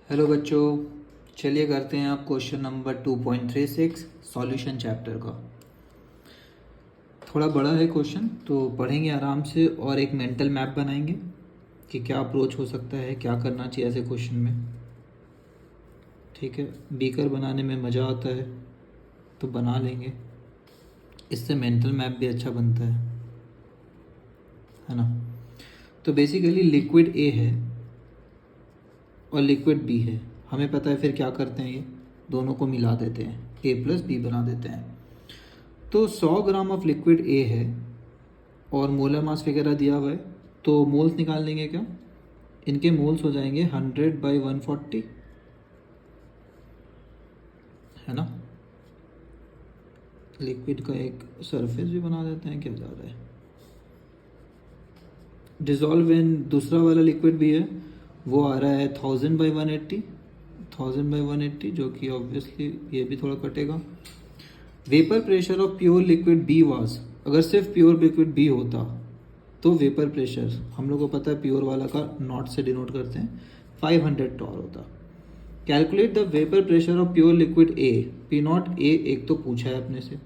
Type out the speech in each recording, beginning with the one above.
Hello बच्चों, चलिए करते हैं आप क्वेश्चन नंबर 2.36 सॉल्यूशन चैप्टर का। थोड़ा बड़ा है क्वेश्चन, तो पढ़ेंगे आराम से और एक मेंटल मैप बनाएंगे कि क्या अप्रोच हो सकता है, क्या करना चाहिए ऐसे क्वेश्चन में। ठीक है, बीकर बनाने में मज़ा आता है तो बना लेंगे, इससे मेंटल मैप भी अच्छा बनता है ना। तो बेसिकली लिक्विड ए है और लिक्विड बी है, हमें पता है। फिर क्या करते हैं, ये दोनों को मिला देते हैं, ए प्लस बी बना देते हैं। तो 100 ग्राम ऑफ लिक्विड ए है और मोलर मास वगैरह दिया हुआ है, तो मोल्स निकाल लेंगे क्या। इनके मोल्स हो जाएंगे 100/140, है ना। लिक्विड का एक सरफेस भी बना देते हैं, क्या जा रहा है। डिजॉल्व इन दूसरा वाला लिक्विड भी है, वो आ रहा है 1000/180, जो कि ऑब्वियसली ये भी थोड़ा कटेगा। Vapour pressure of pure liquid B was, अगर सिर्फ प्योर लिक्विड बी होता तो वेपर प्रेशर हम लोग को पता है प्योर वाला का नॉट से डिनोट करते हैं, 500 टॉर होता। Calculate the vapour pressure of pure liquid A, P not a एक तो पूछा है अपने से,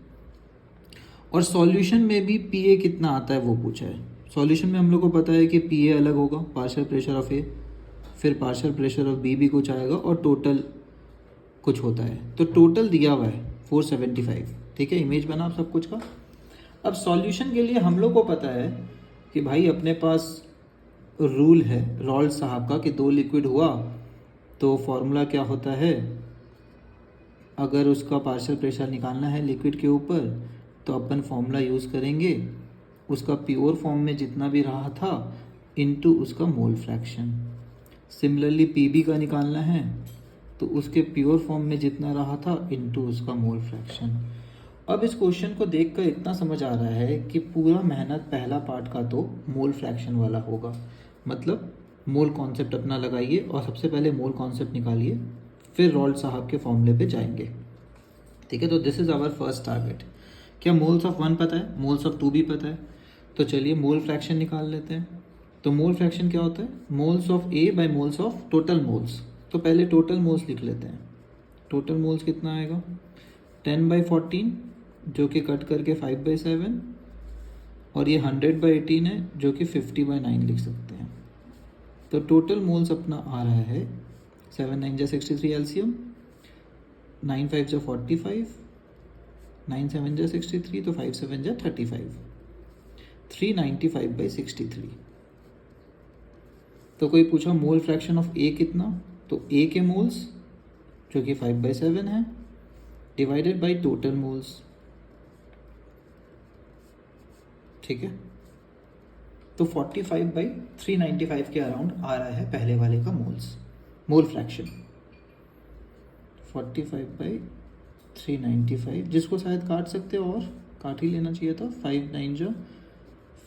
और सॉल्यूशन में भी पी ए कितना आता है वो पूछा है। सॉल्यूशन में हम लोग को पता है कि पी ए अलग होगा, पार्शियल प्रेशर ऑफ ए, फिर पार्शियल प्रेशर ऑफ बी भी कुछ आएगा और टोटल कुछ होता है। तो टोटल दिया हुआ है 475। ठीक है, इमेज बना सब कुछ का। अब सॉल्यूशन के लिए हम लोग को पता है कि भाई अपने पास रूल है रॉल्ड साहब का कि 2 लिक्विड हुआ तो फॉर्मूला क्या होता है, अगर उसका पार्शियल प्रेशर निकालना है लिक्विड के ऊपर तो अपन फॉर्मूला यूज़ करेंगे उसका प्योर फॉर्म में जितना भी रहा था इनटू उसका मोल फ्रैक्शन। सिमिलरली पीबी का निकालना है तो उसके प्योर फॉर्म में जितना रहा था इनटू उसका मोल फ्रैक्शन। अब इस क्वेश्चन को देखकर इतना समझ आ रहा है कि पूरा मेहनत पहला पार्ट का तो मोल फ्रैक्शन वाला होगा, मतलब मोल कॉन्सेप्ट अपना लगाइए और सबसे पहले मोल कॉन्सेप्ट निकालिए, फिर रॉल्ड साहब के फॉर्मूले पे जाएंगे। ठीक है, तो this is our first target. क्या मोल्स ऑफ 1 पता है, मोल्स ऑफ 2 भी पता है, तो चलिए मोल फ्रैक्शन निकाल लेते हैं। तो मोल फ्रैक्शन क्या होता है, moles of A by moles of total moles. तो पहले टोटल मोल्स लिख लेते हैं। टोटल मोल्स कितना आएगा, 10/14 जो कि कट करके 5/7, और ये 100/18 है जो कि 50/9 लिख सकते हैं। तो टोटल मोल्स अपना आ रहा है 7×9 = 63 एलसीएम, 9×5 = 45, 9×7 = 63, तो 5×7 = 35, 395/63। तो कोई पूछा मोल फ्रैक्शन ऑफ ए कितना, तो ए के मोल्स जो कि 5/7 है डिवाइडेड बाय टोटल मोल्स। ठीक है, तो 45/395 के अराउंड आ रहा है पहले वाले का मोल फ्रैक्शन। 45/395 जिसको शायद काट सकते हो और काट ही लेना चाहिए था। 5×9 =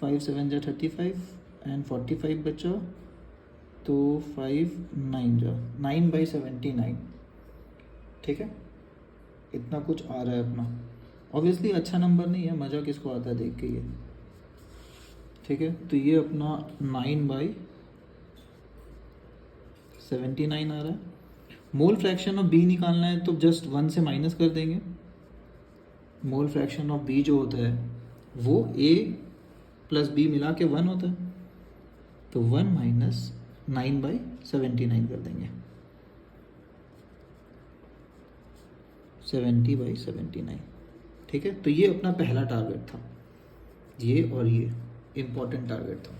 5×7 = 35 एंड 45 बचा, तो 5×9 = 9/79। ठीक है, इतना कुछ आ रहा है अपना। ऑब्वियसली अच्छा नंबर नहीं है, मज़ा किसको आता है देख के ये। ठीक है, तो ये अपना 9/79 आ रहा है। मोल फ्रैक्शन ऑफ बी निकालना है तो जस्ट 1 से माइनस कर देंगे। मोल फ्रैक्शन ऑफ बी जो होता है वो ए प्लस बी मिला के 1 होता है, तो 1 - 9/79 कर देंगे, 70/79। ठीक है, तो ये अपना पहला टारगेट था, ये और ये इम्पॉर्टेंट टारगेट था।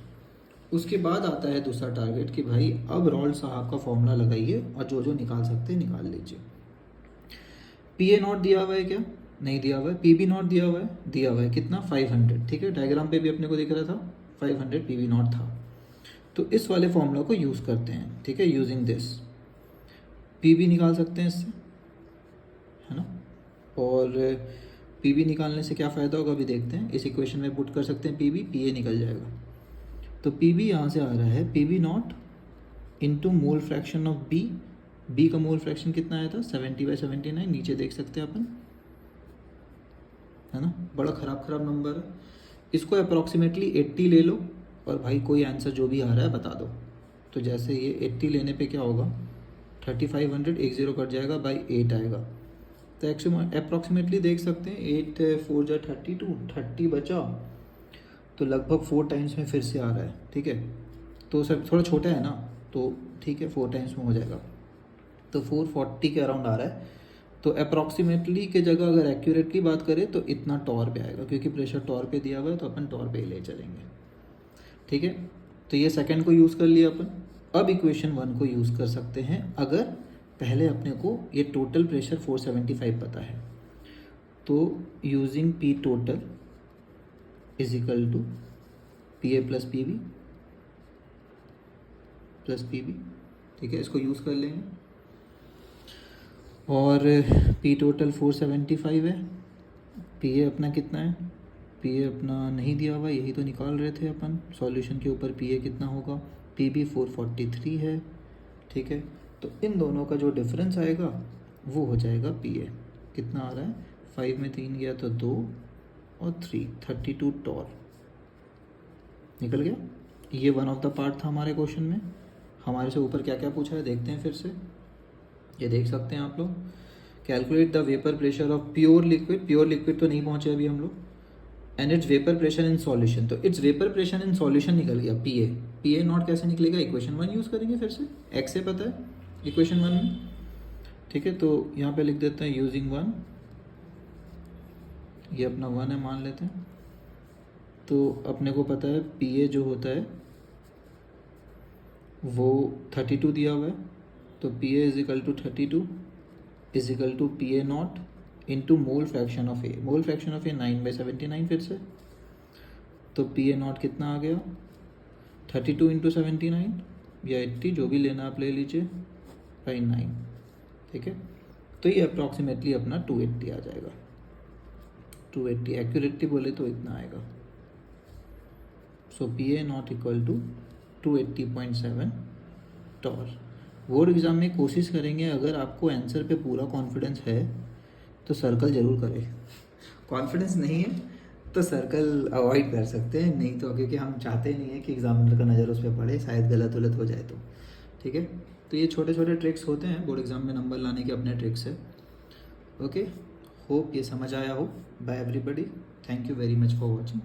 उसके बाद आता है दूसरा टारगेट कि भाई अब रॉल्ड साहब का फॉर्मूला लगाइए और जो जो निकाल सकते हैं निकाल लीजिए। पी ए नॉट दिया हुआ है क्या, नहीं दिया हुआ है। पी बी नॉट दिया हुआ है कितना, 500। ठीक है, डायग्राम पे भी अपने को दिख रहा था 500 पी बी नॉट था। तो इस वाले फॉर्मूला को यूज़ करते हैं। ठीक है, यूजिंग दिस पी बी निकाल सकते हैं इससे, है ना। और पी बी निकालने से क्या फ़ायदा होगा अभी देखते हैं। इस इक्वेशन में पुट कर सकते हैं पी बी, पी ए निकल जाएगा। तो पी बी यहाँ से आ रहा है P B naught into mole fraction of B. B का मोल फ्रैक्शन कितना आया था, 70/79, नीचे देख सकते हैं अपन, है ना। बड़ा ख़राब नंबर है, इसको अप्रॉक्सीमेटली 80 ले लो और भाई कोई आंसर जो भी आ रहा है बता दो। तो जैसे ये 80 लेने पे क्या होगा, 3500 एक ज़ीरो कट जाएगा बाई 8 आएगा, तो एक्चुअली अप्रॉक्सीमेटली देख सकते हैं 8 4 जा 32, 30 बचा, तो लगभग 4 टाइम्स में फिर से आ रहा है। ठीक है, तो सर थोड़ा छोटा है ना, तो ठीक है 4 टाइम्स में हो जाएगा, तो 440 के अराउंड आ रहा है। तो अप्रॉक्सीमेटली के जगह अगर एक्यूरेटली बात करें तो इतना टॉर पे आएगा, क्योंकि प्रेशर टॉर पे दिया हुआ है तो अपन टॉर पे ही ले चलेंगे। ठीक है, तो ये सेकंड को यूज़ कर लिया अपन। अब इक्वेशन 1 को यूज़ कर सकते हैं अगर पहले अपने को ये टोटल प्रेशर 475 पता है, तो using P total is equal to P A plus P B plus P B. ठीक है, इसको यूज़ कर लेंगे। और पी टोटल 475 है, पी ए अपना कितना है, पी ए अपना नहीं दिया हुआ, यही तो निकाल रहे थे अपन सॉल्यूशन के ऊपर। पी ए कितना होगा, पी बी 443 है। ठीक है, तो इन दोनों का जो डिफरेंस आएगा वो हो जाएगा पी ए। कितना आ रहा है, 5 में 3 गया तो 2 और 3, 32 टॉर निकल गया। ये वन ऑफ द पार्ट था हमारे क्वेश्चन में। हमारे से ऊपर क्या क्या पूछा है देखते हैं फिर से, ये देख सकते हैं आप लोग। Calculate the vapour pressure of pure liquid, pure liquid तो नहीं पहुंचे अभी हम लोग, and its vapour pressure in solution. तो its vapour pressure in solution निकल गया P A. P A naught कैसे निकलेगा, इक्वेशन 1 यूज़ करेंगे फिर से, एक्स से पता है इक्वेशन 1 में। ठीक है, तो यहाँ पे लिख देते हैं यूजिंग 1, ये अपना 1 है मान लेते हैं। तो अपने को पता है पी ए जो होता है वो 32 दिया हुआ है, तो P A is equal to 32 is equal to P A naught into mole fraction of A. Mole fraction of A 9/79 फिर से, तो पी ए नॉट कितना आ गया, 32 इंटू 79 या 80 जो भी लेना आप ले लीजिए बाई 9। ठीक है, तो ये अप्रॉक्सीमेटली अपना 280 आ जाएगा। 280 एक्यूरेटली बोले तो इतना आएगा। So P A naught equal to 280.7 torr. Board exam में कोशिश करेंगे, अगर आपको आंसर पे पूरा कॉन्फिडेंस है तो सर्कल ज़रूर करें, कॉन्फिडेंस नहीं है तो सर्कल अवॉइड कर सकते हैं, नहीं तो, क्योंकि हम चाहते नहीं है कि एग्जामिनर का नज़र उस पर पड़े, शायद गलत वलत हो जाए तो। ठीक है, तो ये छोटे छोटे ट्रिक्स होते हैं बोर्ड एग्ज़ाम में नंबर लाने के, अपने ट्रिक्स है। ओके, होप ये समझ आया हो। Bye everybody, thank you very much for watching.